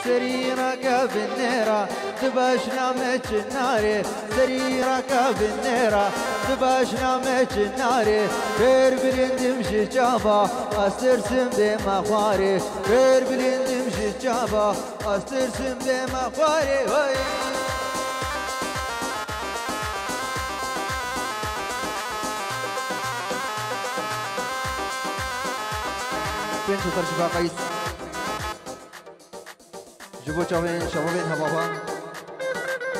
سريرك بالنيرة تباشنا مج الناري سريرك بالنيرة تباشنا مج الناري غير بلندم جابا استرسم بمخواري غير بلندم جابا استرسم بمخواري بين شطر شفا قيس جبو شابين شبابين هبابا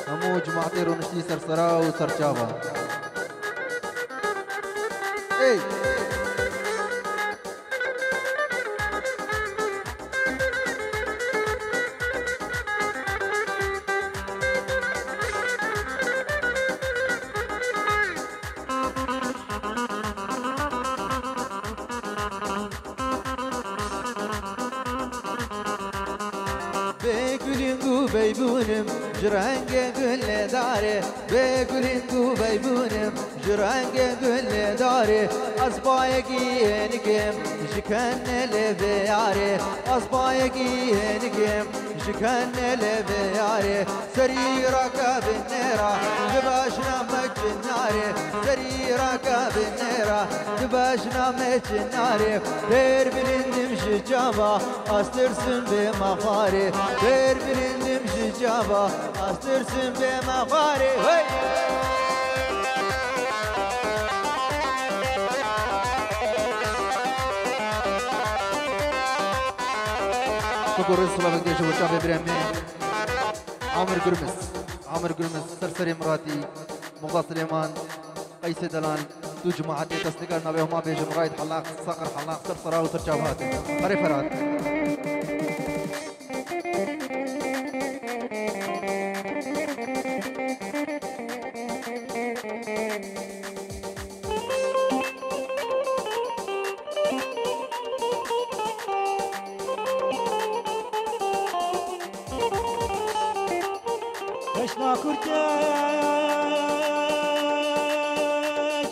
همو جماعتي رونشتي سرسرا وسرچابا اي بيبونم جرانج كل داري بيقولنكو بيبونم جرانج كل داري أصبايقي هنكم شكن لبياري أصبايقي هنكم شكن لبياري سريرك بالنيرة تباشنا مج الناري سريرك بالنيرة تباشنا مج الناري غير بلندم شجابا أسترسم بمخاري غير بلندم شجابا أسترسم بمخاري شكر الصلاة بكديش وشافي برامي عامر قرمس سرسري مراتي مغا سليمان قيس دلان دو جماعتي تصديقنا بهما بيج مرايد حلاق صقر حلاق سرسرا وسرجاباتي هري فرات Başma kurte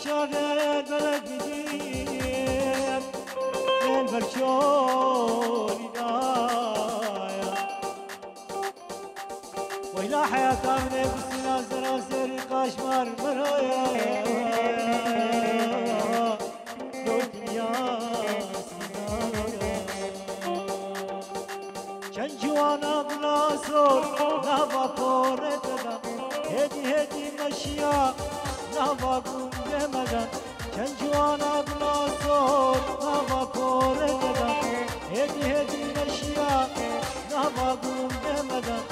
çaver belek gidip el berşol idaya Vayla hayata mine kusina zara seri kaşmar meraya Dökünya Çencuana blasor Nava koreteda Hedi hedi meşya Nava gundemadan Çencuana blasor Nava koreteda Hedi hedi meşya Nava gundemadan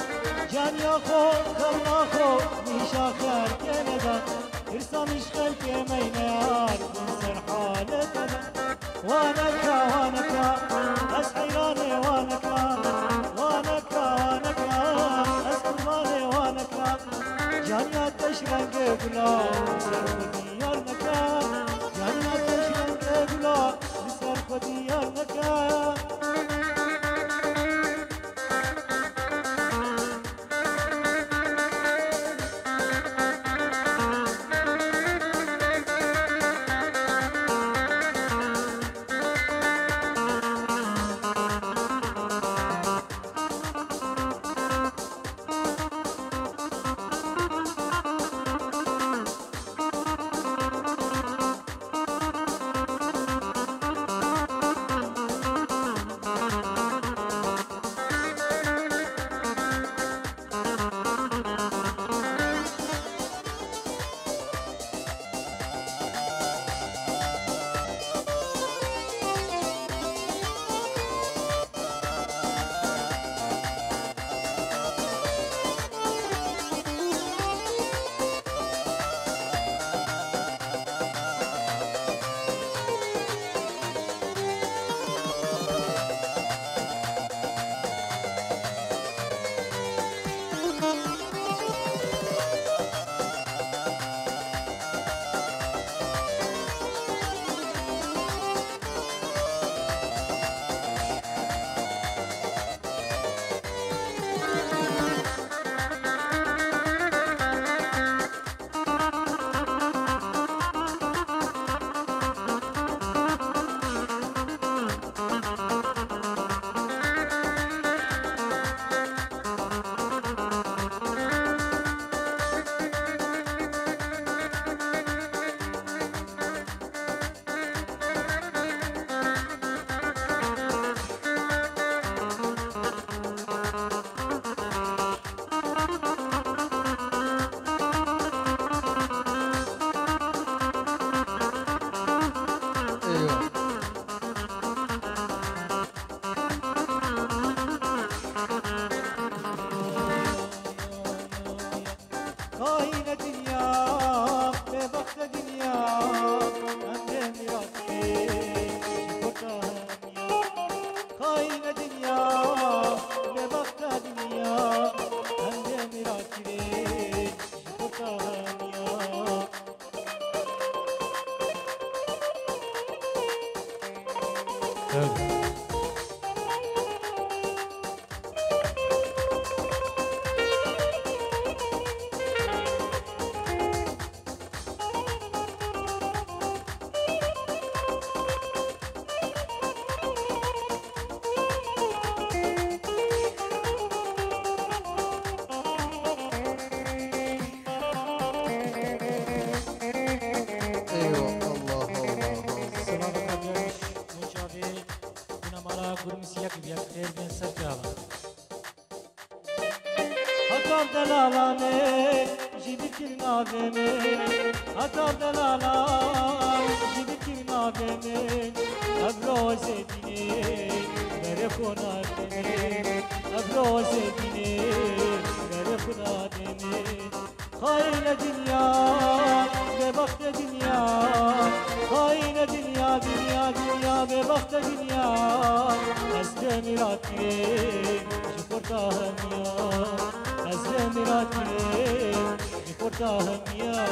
Can yako karna ko Nişakar genedan İrsan işgal kemeyne yar Binser haleteda Vanaka vanaka Eshayrane vanaka Canyat teşrenge gula, serpati yar naka. Canyat teşrenge gula, serpati yar naka. Öyle. Eyvah Allah Allah Allah. Selamat gelmiş. Muçavi. Dinamara kurmuş yak yak ben sarkava. Hatam delalane jibikin aveme. Hatam delalan jibikin aveme. Abroze dine mere konadene. Abroze dine mere konadene. Hayne dünya ve bakte dünya. Hayne dünya dünya dünya ve bakte dünya. Esdemirat ile jiportahım ya. Esdemirat ile jiportahım ya.